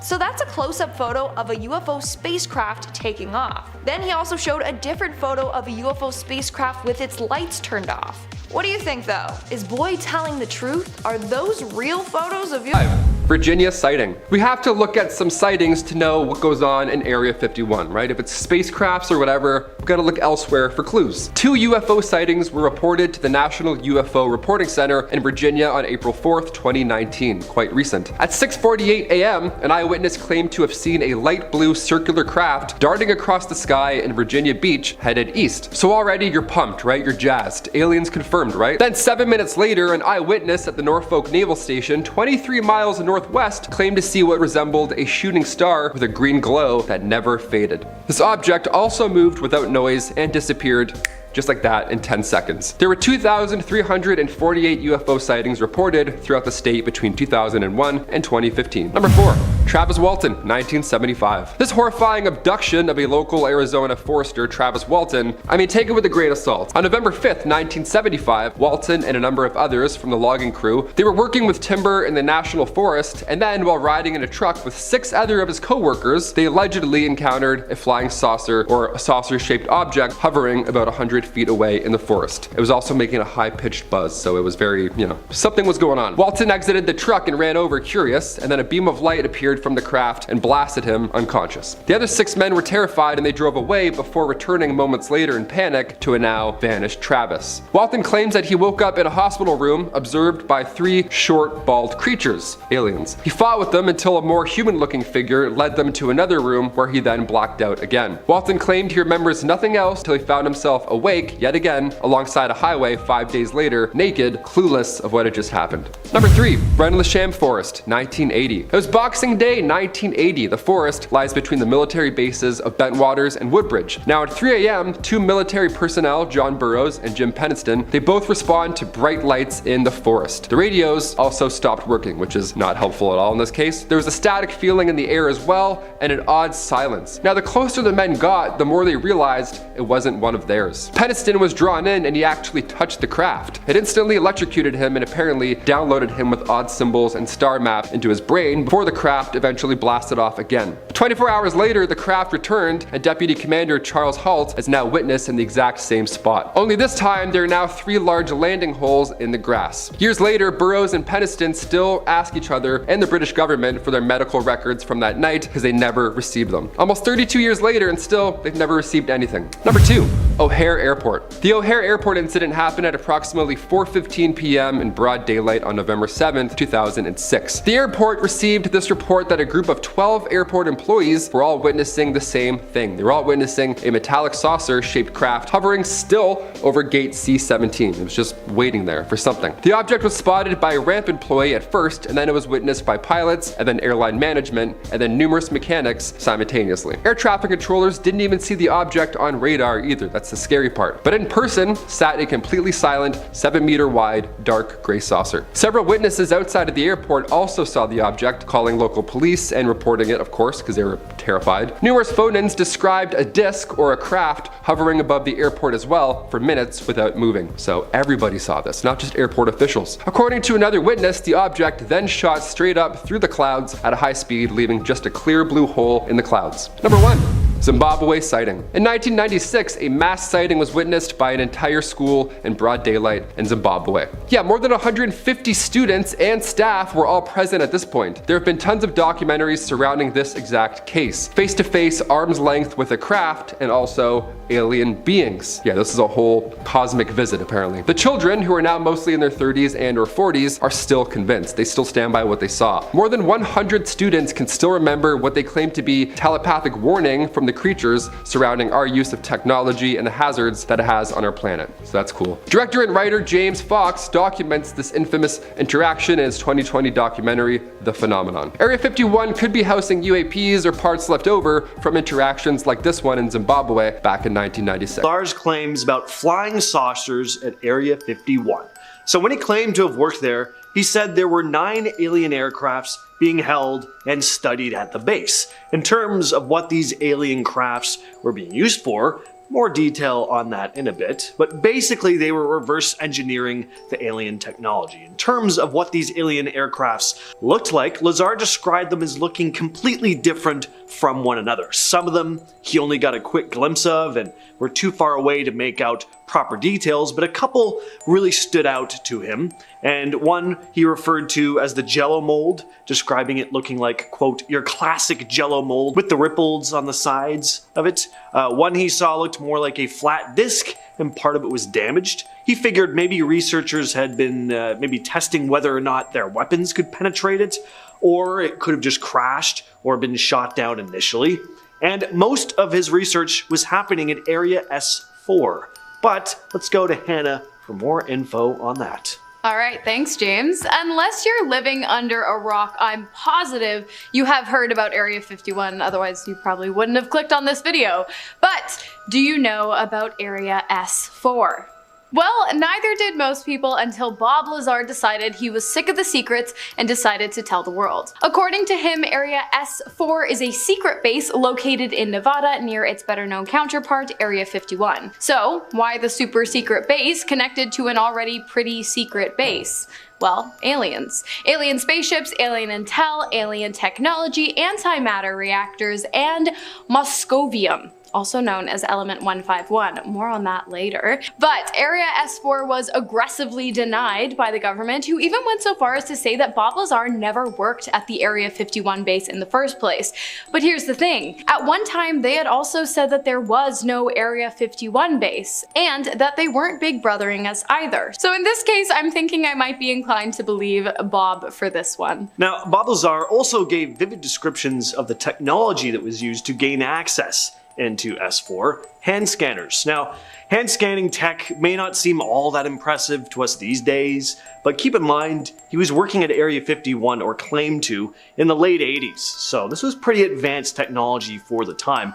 D: So that's a close-up photo of a UFO spacecraft taking off. Then he also showed a different photo of a UFO spacecraft with its lights turned off. What do you think though? Is Boyd telling the truth? Are those real photos of UFO?
E: Virginia sighting. We have to look at some sightings to know what goes on in Area 51, right? If it's spacecrafts or whatever, we've got to look elsewhere for clues. 2 UFO sightings were reported to the National UFO Reporting Center in Virginia on April 4th, 2019, quite recent. At 6:48 a.m., an eyewitness claimed to have seen a light blue circular craft darting across the sky in Virginia Beach headed east. So already you're pumped, right? You're jazzed. Aliens confirmed, right? Then 7 minutes later, an eyewitness at the Norfolk Naval Station, 23 miles northwest, claimed to see what resembled a shooting star with a green glow that never faded. This object also moved without noise and disappeared just like that in 10 seconds. There were 2,348 UFO sightings reported throughout the state between 2001 and 2015. Number 4. Travis Walton, 1975. This horrifying abduction of a local Arizona forester, Travis Walton, take it with a grain of salt. On November 5th, 1975, Walton and a number of others from the logging crew, they were working with timber in the national forest, and then while riding in a truck with 6 other of his co-workers, they allegedly encountered a flying saucer or a saucer-shaped object hovering about 100 feet away in the forest. It was also making a high-pitched buzz, so it was very, something was going on. Walton exited the truck and ran over curious, and then a beam of light appeared disappeared from the craft and blasted him unconscious. The other 6 men were terrified and they drove away before returning moments later in panic to a now vanished Travis. Walton claims that he woke up in a hospital room observed by 3 short, bald creatures, aliens. He fought with them until a more human-looking figure led them to another room where he then blacked out again. Walton claimed he remembers nothing else till he found himself awake yet again alongside a highway 5 days later, naked, clueless of what had just happened. Number 3. Rendlesham Forest, 1980. It was Boxing Day 1980. The forest lies between the military bases of Bentwaters and Woodbridge. Now at 3 a.m., 2 military personnel, John Burroughs and Jim Peniston, they both respond to bright lights in the forest. The radios also stopped working, which is not helpful at all in this case. There was a static feeling in the air as well, and an odd silence. Now the closer the men got, the more they realized it wasn't one of theirs. Peniston was drawn in and he actually touched the craft. It instantly electrocuted him and apparently downloaded him with odd symbols and star map into his brain before the craft eventually blasted off again. 24 hours later, the craft returned and Deputy Commander Charles Halt is now witness in the exact same spot. Only this time, there are now 3 large landing holes in the grass. Years later, Burroughs and Peniston still ask each other and the British government for their medical records from that night because they never received them. Almost 32 years later and still, they've never received anything. Number 2. O'Hare Airport. The O'Hare Airport incident happened at approximately 4:15 p.m. in broad daylight on November 7th, 2006. The airport received this report that a group of 12 airport employees were all witnessing the same thing. They were all witnessing a metallic saucer-shaped craft hovering still over gate C-17. It was just waiting there for something. The object was spotted by a ramp employee at first, and then it was witnessed by pilots, and then airline management, and then numerous mechanics simultaneously. Air traffic controllers didn't even see the object on radar either. That's the scary part. But in person sat a completely silent, 7-meter wide, dark gray saucer. Several witnesses outside of the airport also saw the object, calling local police and reporting it, of course, because they were terrified. Numerous phone-ins described a disc or a craft hovering above the airport as well for minutes without moving. So everybody saw this, not just airport officials. According to another witness, the object then shot straight up through the clouds at a high speed, leaving just a clear blue hole in the clouds. Number 1. Zimbabwe sighting. In 1996, a mass sighting was witnessed by an entire school in broad daylight in Zimbabwe. Yeah, more than 150 students and staff were all present at this point. There have been tons of documentaries surrounding this exact case. Face-to-face, arm's length with a craft, and also alien beings. Yeah, this is a whole cosmic visit apparently. The children, who are now mostly in their 30s and or 40s, are still convinced. They still stand by what they saw. More than 100 students can still remember what they claim to be telepathic warning from the creatures surrounding our use of technology and the hazards that it has on our planet. So that's cool. Director and writer James Fox documents this infamous interaction in his 2020 documentary, The Phenomenon. Area 51 could be housing UAPs or parts left over from interactions like this one in Zimbabwe back in 1996.
G: Lars claims about flying saucers at Area 51. So when he claimed to have worked there, he said there were 9 alien aircrafts being held and studied at the base. In terms of what these alien crafts were being used for, more detail on that in a bit, but basically they were reverse engineering the alien technology. In terms of what these alien aircrafts looked like, Lazar described them as looking completely different from one another. Some of them he only got a quick glimpse of and were too far away to make out proper details, but a couple really stood out to him, and one he referred to as the Jello mold, describing it looking like, quote, your classic Jello mold with the ripples on the sides of it. One he saw looked more like a flat disc, and part of it was damaged. He figured maybe researchers had been maybe testing whether or not their weapons could penetrate it, or it could have just crashed or been shot down initially. And most of his research was happening at Area S4. But let's go to Hannah for more info on that.
H: Alright, thanks James. Unless you're living under a rock, I'm positive you have heard about Area 51, otherwise you probably wouldn't have clicked on this video. But do you know about Area S4? Well, neither did most people until Bob Lazar decided he was sick of the secrets and decided to tell the world. According to him, Area S4 is a secret base located in Nevada near its better known counterpart, Area 51. So, why the super secret base connected to an already pretty secret base? Well, aliens. Alien spaceships, alien intel, alien technology, antimatter reactors, and Moscovium. also known as element 151. More on that later. But Area S4 was aggressively denied by the government, who even went so far as to say that Bob Lazar never worked at the Area 51 base in the first place. But here's the thing. At one time, they had also said that there was no Area 51 base, and that they weren't big brothering us either. So in this case, I'm thinking I might be inclined to believe Bob for this one.
G: Now, Bob Lazar also gave vivid descriptions of the technology that was used to gain access into S4, hand scanners. Now, hand scanning tech may not seem all that impressive to us these days, but keep in mind, he was working at Area 51, or claimed to, in the late 80s, so this was pretty advanced technology for the time.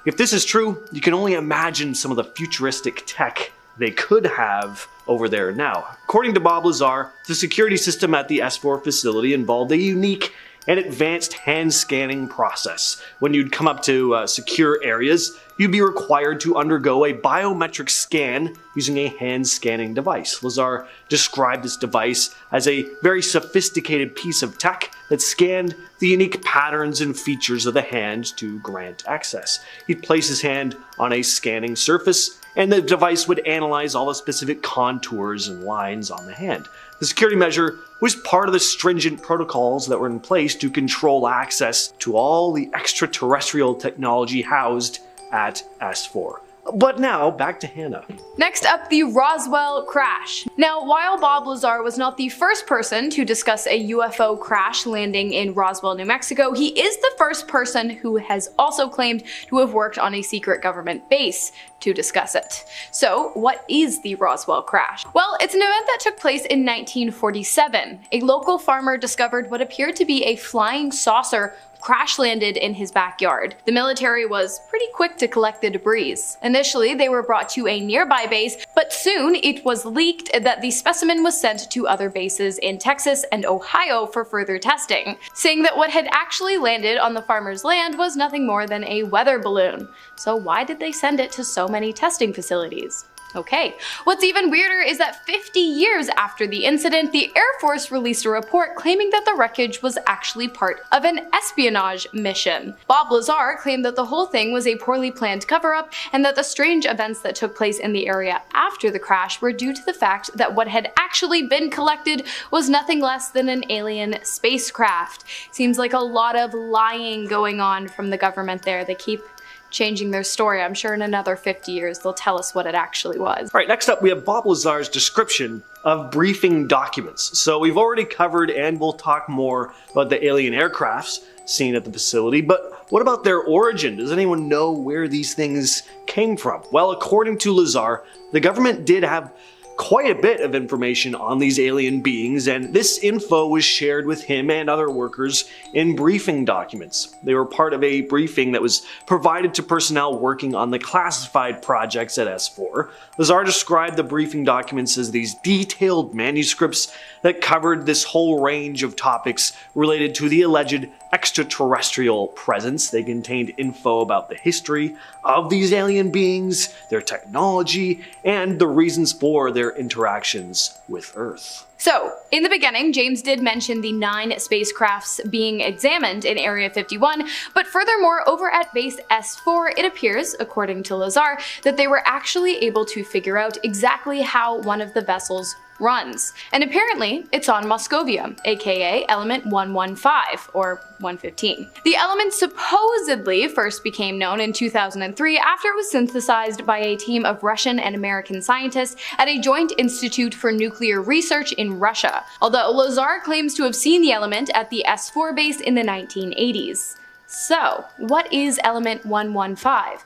G: If this is true, you can only imagine some of the futuristic tech they could have over there now. According to Bob Lazar, the security system at the S4 facility involved a unique and advanced hand scanning process. When you'd come up to secure areas, you'd be required to undergo a biometric scan using a hand scanning device. Lazar described this device as a very sophisticated piece of tech that scanned the unique patterns and features of the hand to grant access. He'd place his hand on a scanning surface, and the device would analyze all the specific contours and lines on the hand. The security measure was part of the stringent protocols that were in place to control access to all the extraterrestrial technology housed at S4. But now, back to Hannah.
H: Next up, the Roswell crash. Now, while Bob Lazar was not the first person to discuss a UFO crash landing in Roswell, New Mexico, he is the first person who has also claimed to have worked on a secret government base to discuss it. So, what is the Roswell crash? Well, it's an event that took place in 1947. A local farmer discovered what appeared to be a flying saucer crash landed in his backyard. The military was pretty quick to collect the debris. Initially, they were brought to a nearby base, but soon it was leaked that the specimen was sent to other bases in Texas and Ohio for further testing, saying that what had actually landed on the farmer's land was nothing more than a weather balloon. So why did they send it to so many testing facilities? Okay, what's even weirder is that 50 years after the incident, the Air Force released a report claiming that the wreckage was actually part of an espionage mission. Bob Lazar claimed that the whole thing was a poorly planned cover-up, and that the strange events that took place in the area after the crash were due to the fact that what had actually been collected was nothing less than an alien spacecraft. Seems like a lot of lying going on from the government there. They keep changing their story. I'm sure in another 50 years they'll tell us what it actually was.
G: Alright, next up we have Bob Lazar's description of briefing documents. So we've already covered, and we'll talk more about the alien aircrafts seen at the facility, but what about their origin? Does anyone know where these things came from? Well, according to Lazar, the government did have quite a bit of information on these alien beings, and this info was shared with him and other workers in briefing documents. They were part of a briefing that was provided to personnel working on the classified projects at S4. Lazar described the briefing documents as these detailed manuscripts that covered this whole range of topics related to the alleged extraterrestrial presence. They contained info about the history of these alien beings, their technology, and the reasons for their interactions with Earth.
H: So, in the beginning, James did mention the 9 spacecrafts being examined in Area 51, but furthermore, over at Base S4, it appears, according to Lazar, that they were actually able to figure out exactly how one of the vessels runs. And apparently, it's on Moscovia, aka element 115, or 115. The element supposedly first became known in 2003 after it was synthesized by a team of Russian and American scientists at a joint institute for nuclear research in Russia, although Lazar claims to have seen the element at the S4 base in the 1980s. So, what is element 115?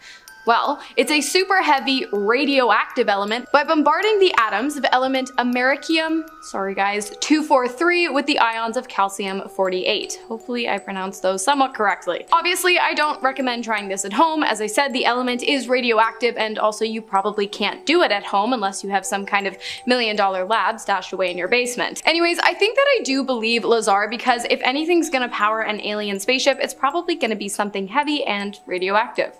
H: Well, it's a super heavy radioactive element. By bombarding the atoms of element americium, 243 with the ions of calcium 48. Hopefully I pronounced those somewhat correctly. Obviously, I don't recommend trying this at home. As I said, the element is radioactive, and also you probably can't do it at home unless you have some kind of $1,000,000 lab stashed away in your basement. Anyways, I think that I do believe Lazar, because if anything's gonna power an alien spaceship, it's probably gonna be something heavy and radioactive.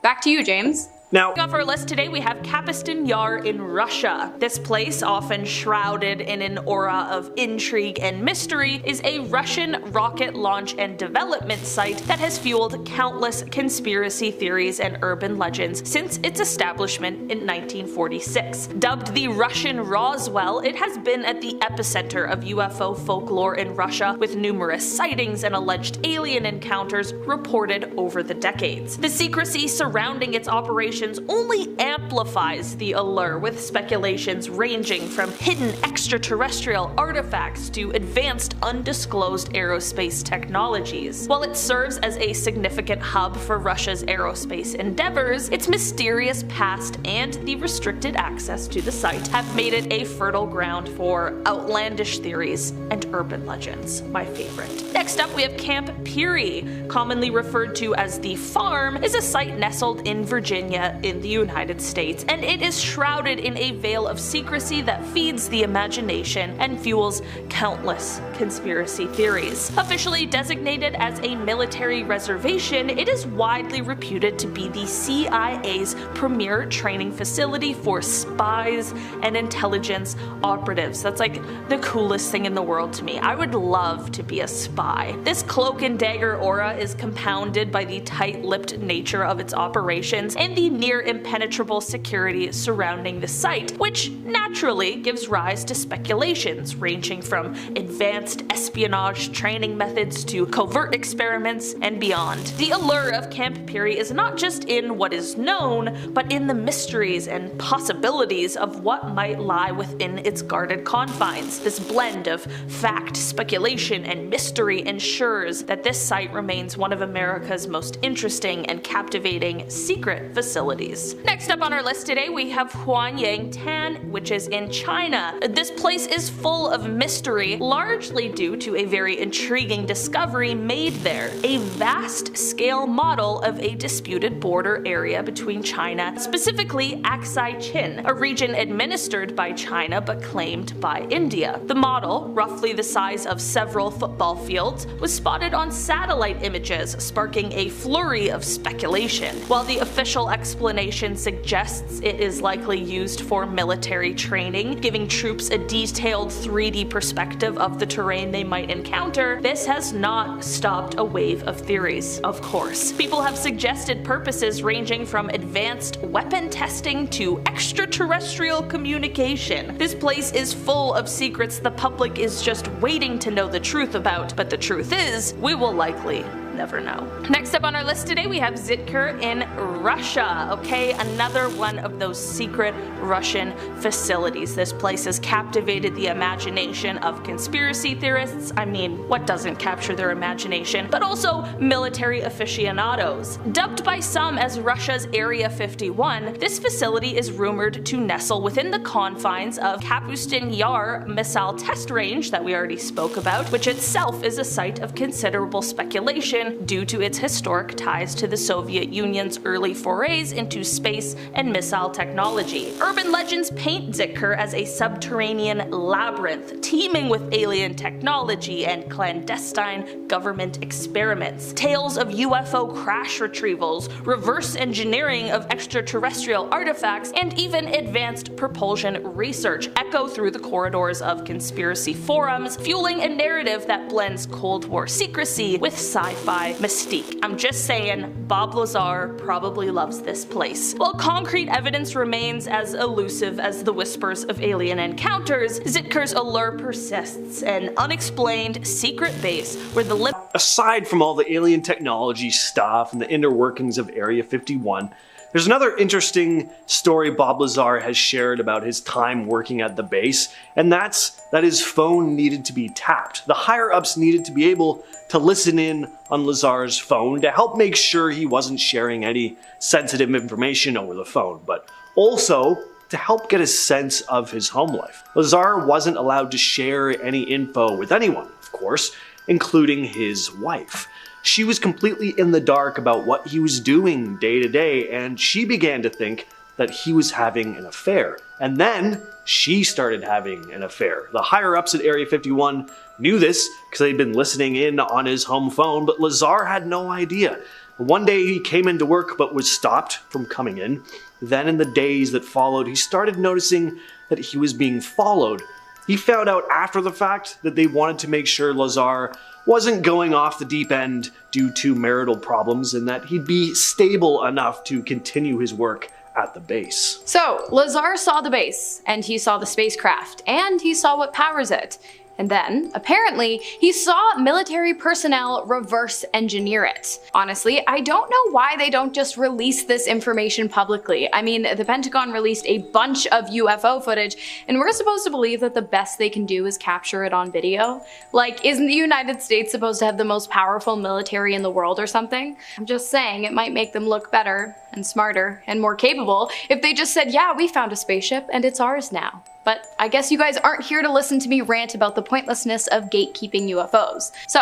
H: Back to you, James.
G: Now,
I: off our list today we have Capistern Yar in Russia. This place, often shrouded in an aura of intrigue and mystery, is a Russian rocket launch and development site that has fueled countless conspiracy theories and urban legends since its establishment in 1946. Dubbed the Russian Roswell, it has been at the epicenter of UFO folklore in Russia, with numerous sightings and alleged alien encounters reported over the decades. The secrecy surrounding its operations only amplifies the allure, with speculations ranging from hidden extraterrestrial artifacts to advanced undisclosed aerospace technologies. While it serves as a significant hub for Russia's aerospace endeavors, its mysterious past and the restricted access to the site have made it a fertile ground for outlandish theories and urban legends, my favorite. Next up we have Camp Peary, commonly referred to as the Farm, is a site nestled in Virginia in the United States, and it is shrouded in a veil of secrecy that feeds the imagination and fuels countless conspiracy theories. Officially designated as a military reservation, it is widely reputed to be the CIA's premier training facility for spies and intelligence operatives. That's like the coolest thing in the world to me. I would love to be a spy. This cloak and dagger aura is compounded by the tight-lipped nature of its operations and the near impenetrable security surrounding the site, which naturally gives rise to speculations ranging from advanced espionage training methods to covert experiments and beyond. The allure of Camp Peary is not just in what is known, but in the mysteries and possibilities of what might lie within its guarded confines. This blend of fact, speculation, and mystery ensures that this site remains one of America's most interesting and captivating secret facilities. Next up on our list today we have Huanyang Tan, which is in China. This place is full of mystery, largely due to a very intriguing discovery made there: a vast-scale model of a disputed border area between China, specifically Aksai Chin, a region administered by China but claimed by India. The model, roughly the size of several football fields, was spotted on satellite images, sparking a flurry of speculation. While the official explanation suggests it is likely used for military training, giving troops a detailed 3D perspective of the terrain they might encounter, this has not stopped a wave of theories, of course. People have suggested purposes ranging from advanced weapon testing to extraterrestrial communication. This place is full of secrets the public is just waiting to know the truth about, but the truth is, we will likely never know. Next up on our list today we have Zitker in Russia. Okay, another one of those secret Russian facilities. This place has captivated the imagination of conspiracy theorists. I mean, what doesn't capture their imagination? But also military aficionados. Dubbed by some as Russia's Area 51, this facility is rumored to nestle within the confines of Capistern Yar missile test range that we already spoke about, which itself is a site of considerable speculation due to its historic ties to the Soviet Union's early forays into space and missile technology. Urban legends paint Zitker as a subterranean labyrinth teeming with alien technology and clandestine government experiments. Tales of UFO crash retrievals, reverse engineering of extraterrestrial artifacts, and even advanced propulsion research echo through the corridors of conspiracy forums, fueling a narrative that blends Cold War secrecy with sci-fi mystique. I'm just saying, Bob Lazar probably loves this place. While concrete evidence remains as elusive as the whispers of alien encounters, Zitker's allure persists, an unexplained secret base where the
G: aside from all the alien technology stuff and the inner workings of Area 51, there's another interesting story Bob Lazar has shared about his time working at the base, and that's that his phone needed to be tapped. The higher-ups needed to be able to listen in on Lazar's phone to help make sure he wasn't sharing any sensitive information over the phone, but also to help get a sense of his home life. Lazar wasn't allowed to share any info with anyone, of course, including his wife. She was completely in the dark about what he was doing day to day, and she began to think that he was having an affair. And then she started having an affair. The higher-ups at Area 51 knew this because they'd been listening in on his home phone, but Lazar had no idea. One day he came into work but was stopped from coming in. Then in the days that followed, he started noticing that he was being followed. He found out after the fact that they wanted to make sure Lazar wasn't going off the deep end due to marital problems and that he'd be stable enough to continue his work at the base.
H: So, Lazar saw the base, and he saw the spacecraft, and he saw what powers it. And then, apparently, he saw military personnel reverse engineer it. Honestly, I don't know why they don't just release this information publicly. I mean, the Pentagon released a bunch of UFO footage, and we're supposed to believe that the best they can do is capture it on video? Like, isn't the United States supposed to have the most powerful military in the world or something? I'm just saying, it might make them look better, and smarter, and more capable if they just said, yeah, we found a spaceship, and it's ours now. But I guess you guys aren't here to listen to me rant about the pointlessness of gatekeeping UFOs. So,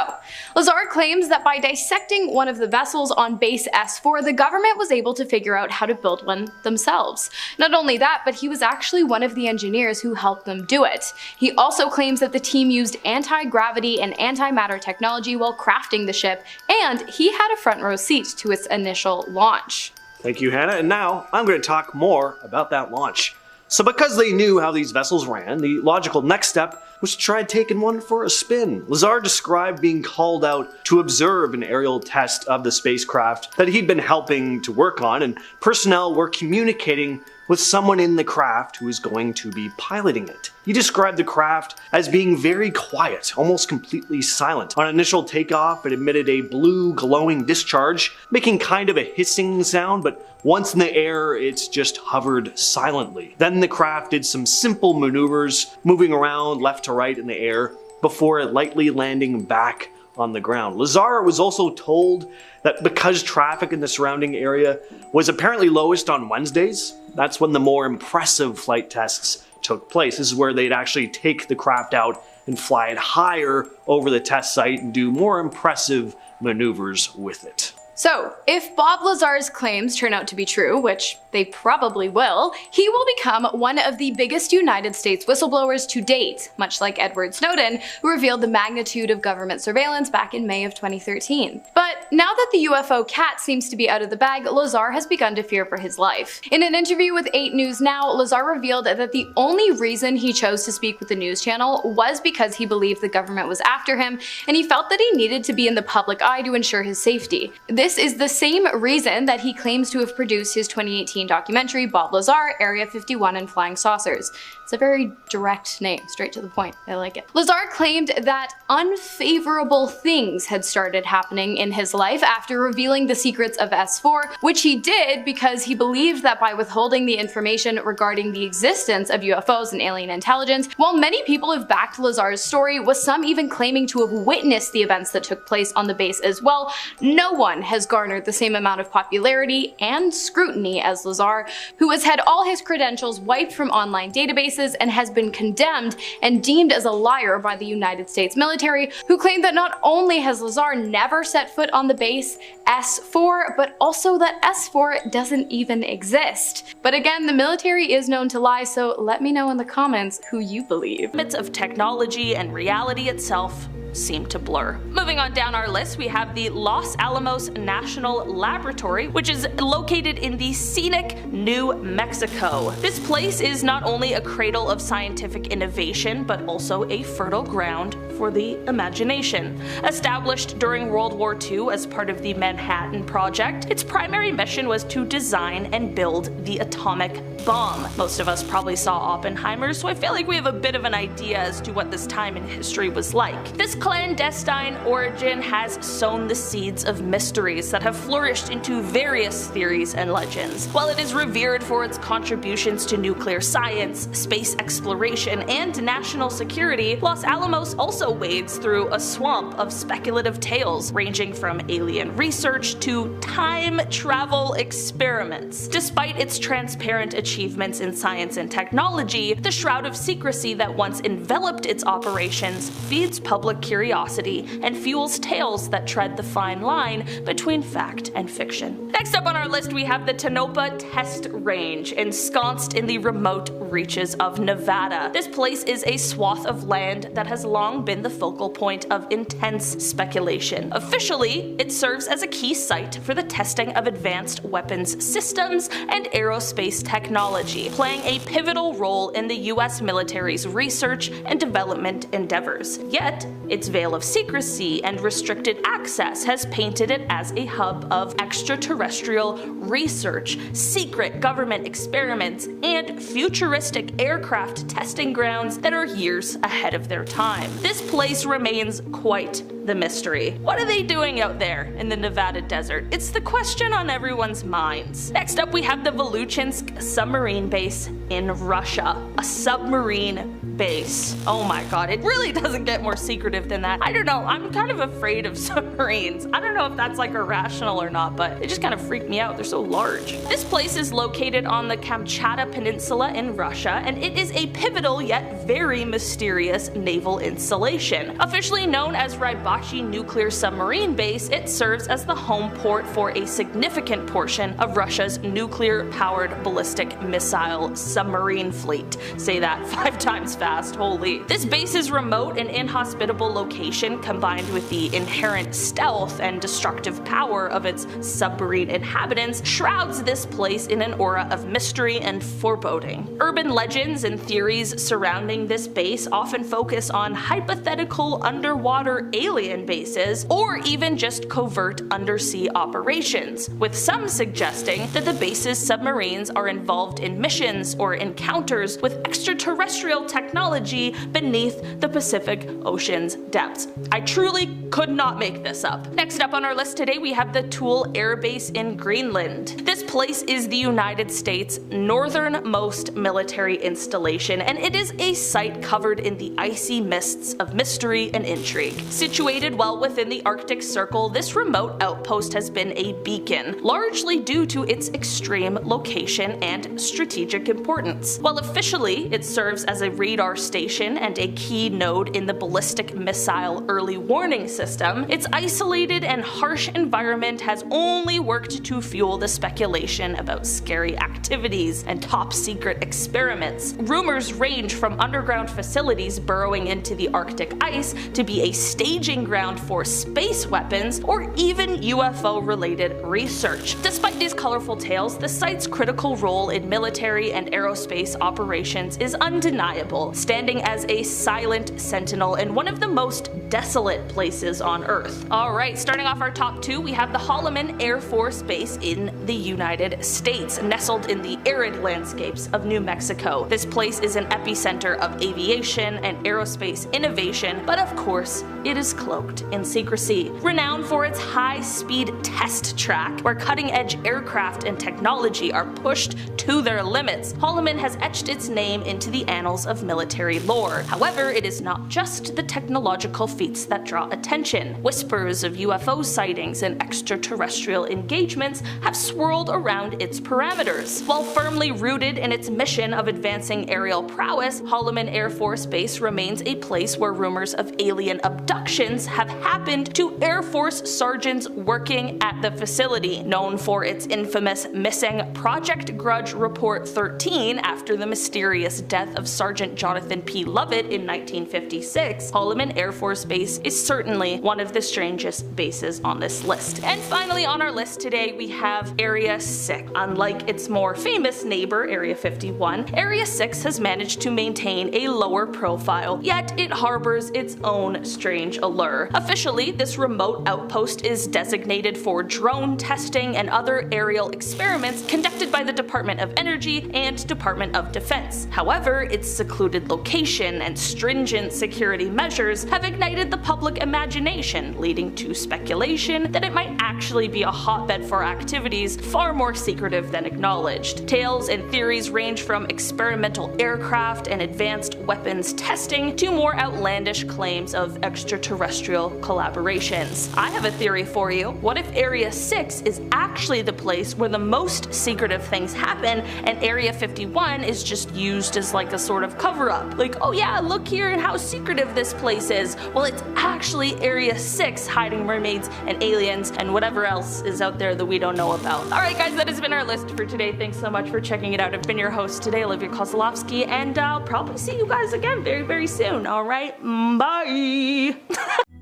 H: Lazar claims that by dissecting one of the vessels on base S4, the government was able to figure out how to build one themselves. Not only that, but he was actually one of the engineers who helped them do it. He also claims that the team used anti-gravity and antimatter technology while crafting the ship, and he had a front row seat to its initial launch.
G: Thank you, Hannah, and now I'm going to talk more about that launch. So because they knew how these vessels ran, the logical next step was to try taking one for a spin. Lazar described being called out to observe an aerial test of the spacecraft that he'd been helping to work on, and personnel were communicating with someone in the craft who was going to be piloting it. He described the craft as being very quiet, almost completely silent. On initial takeoff, it emitted a blue glowing discharge, making kind of a hissing sound, but once in the air, it just hovered silently. Then the craft did some simple maneuvers, moving around left to right in the air, before it lightly landing back on the ground. Lazar was also told that because traffic in the surrounding area was apparently lowest on Wednesdays, that's when the more impressive flight tests took place. This is where they'd actually take the craft out and fly it higher over the test site and do more impressive maneuvers with it.
H: So, if Bob Lazar's claims turn out to be true, which they probably will, he will become one of the biggest United States whistleblowers to date, much like Edward Snowden, who revealed the magnitude of government surveillance back in May of 2013. But now that the UFO cat seems to be out of the bag, Lazar has begun to fear for his life. In an interview with 8 News Now, Lazar revealed that the only reason he chose to speak with the news channel was because he believed the government was after him, and he felt that he needed to be in the public eye to ensure his safety. This is the same reason that he claims to have produced his 2018 documentary, Bob Lazar, Area 51 and Flying Saucers. It's a very direct name, straight to the point. I like it. Lazar claimed that unfavorable things had started happening in his life after revealing the secrets of S4, which he did because he believed that by withholding the information regarding the existence of UFOs and alien intelligence, while many people have backed Lazar's story, with some even claiming to have witnessed the events that took place on the base as well, no one has garnered the same amount of popularity and scrutiny as Lazar, who has had all his credentials wiped from online databases and has been condemned and deemed as a liar by the United States military, who claimed that not only has Lazar never set foot on the base S4, but also that S4 doesn't even exist. But again, the military is known to lie, so let me know in the comments who you believe.
I: Limits of technology and reality itself seem to blur. Moving on down our list, we have the Los Alamos National Laboratory, which is located in the scenic New Mexico. This place is not only a cradle of scientific innovation, but also a fertile ground for the imagination. Established during World War II as part of the Manhattan Project, its primary mission was to design and build the atomic bomb. Most of us probably saw Oppenheimer, so I feel like we have a bit of an idea as to what this time in history was like. This clandestine origin has sown the seeds of mysteries that have flourished into various theories and legends. While it is revered for its contributions to nuclear science, space exploration, and national security, Los Alamos also wades through a swamp of speculative tales ranging from alien research to time travel experiments. Despite its transparent achievements in science and technology, the shroud of secrecy that once enveloped its operations feeds public curiosity and fuels tales that tread the fine line between fact and fiction. Next up on our list, we have the Tonopah Test Range, ensconced in the remote reaches of Nevada. This place is a swath of land that has long been the focal point of intense speculation. Officially, it serves as a key site for the testing of advanced weapons systems and aerospace technology, playing a pivotal role in the US military's research and development endeavors. Yet, its veil of secrecy and restricted access has painted it as a hub of extraterrestrial research, secret government experiments, and futuristic aircraft testing grounds that are years ahead of their time. This place remains quite the mystery. What are they doing out there in the Nevada desert? It's the question on everyone's minds. Next up, we have the Volochinsk submarine base in Russia. A submarine base. Oh my god, it really doesn't get more secretive than that. I don't know, I'm kind of afraid of submarines. I don't know if that's like irrational or not, but it just kind of freaked me out. They're so large. This place is located on the Kamchatka Peninsula in Russia, and it is a pivotal yet very mysterious naval installation. Officially known as Rybachi Nuclear Submarine Base, it serves as the home port for a significant portion of Russia's nuclear-powered ballistic missile submarine fleet. Say that 5 times fast, holy. This base's remote and inhospitable location, combined with the inherent stealth and destructive power of its submarine inhabitants, shrouds this place in an aura of mystery and foreboding. Urban legends and theories surrounding this base often focus on hypothetical underwater alien bases, or even just covert undersea operations, with some suggesting that the base's submarines are involved in missions or encounters with extraterrestrial technology beneath the Pacific Ocean's depths. I truly could not make this up. Next up on our list today, we have the Thule Air Base in Greenland. This place is the United States' northernmost military installation, and it is a site covered in the icy mists of mystery and intrigue. Situated well within the Arctic Circle, this remote outpost has been a beacon, largely due to its extreme location and strategic importance. While officially it serves as a radar station and a key node in the ballistic missile early warning system, its isolated and harsh environment has only worked to fuel the speculation about scary activities and top secret experiments. Rumors range from underground facilities burrowing into the Arctic ice to be a staging ground for space weapons or even UFO-related research. Despite these colorful tales, the site's critical role in military and aerospace operations is undeniable, standing as a silent sentinel in one of the most desolate places on Earth. Alright, starting off our top 2, we have the Holloman Air Force Base in the United States, nestled in the arid landscapes of New Mexico. This place is an epicenter of aviation and aerospace innovation, but of course, it is cloaked in secrecy. Renowned for its high-speed test track, where cutting-edge aircraft and technology are pushed to their limits, Holloman has etched its name into the annals of military lore. However, it is not just the technological feats that draw attention. Whispers of UFO sightings and extraterrestrial engagements have swirled around its parameters. While firmly rooted in its mission of advancing aerial prowess, Holloman Air Force Base remains a place where rumors of alien abductions have happened to Air Force sergeants working at the facility. Known for its infamous missing Project Grudge Report 13 after the mysterious death of Sergeant Jonathan P. Lovett in 1956, Holloman Air Force Base is certainly one of the strangest bases on this list. And finally on our list today, we have Area 6. Unlike its more famous neighbor, Area 51, Area 6 has managed to maintain a lower profile, yet it harbors its own strange allure. Officially, this remote outpost is designated for drone testing and other aerial experiments conducted by the Department of Energy and Department of Defense. However, its secluded location and stringent security measures have ignited the public imagination, leading to speculation that it might actually be a hotbed for activities far more secretive than acknowledged. Tales and theories range from experimental aircraft and advanced weapons testing to more outlandish claims of extraterrestrial collaborations. I have a theory for you. What if Area 6 is actually the place where the most secretive things happen, and Area 51 is just used as like a sort of cover-up? Like, oh yeah, look here and how secretive this place is. Well, Well, it's actually Area 6 hiding mermaids and aliens and whatever else is out there that we don't know about. Alright guys, that has been our list for today. Thanks so much for checking it out. I've been your host today, Olivia Kozlowski, and I'll probably see you guys again very, very soon. Alright, bye!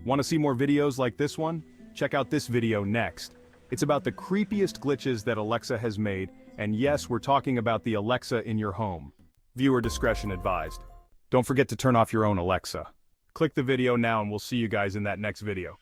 J: Want to see more videos like this one? Check out this video next. It's about the creepiest glitches that Alexa has made, and yes, we're talking about the Alexa in your home. Viewer discretion advised. Don't forget to turn off your own Alexa. Click the video now and we'll see you guys in that next video.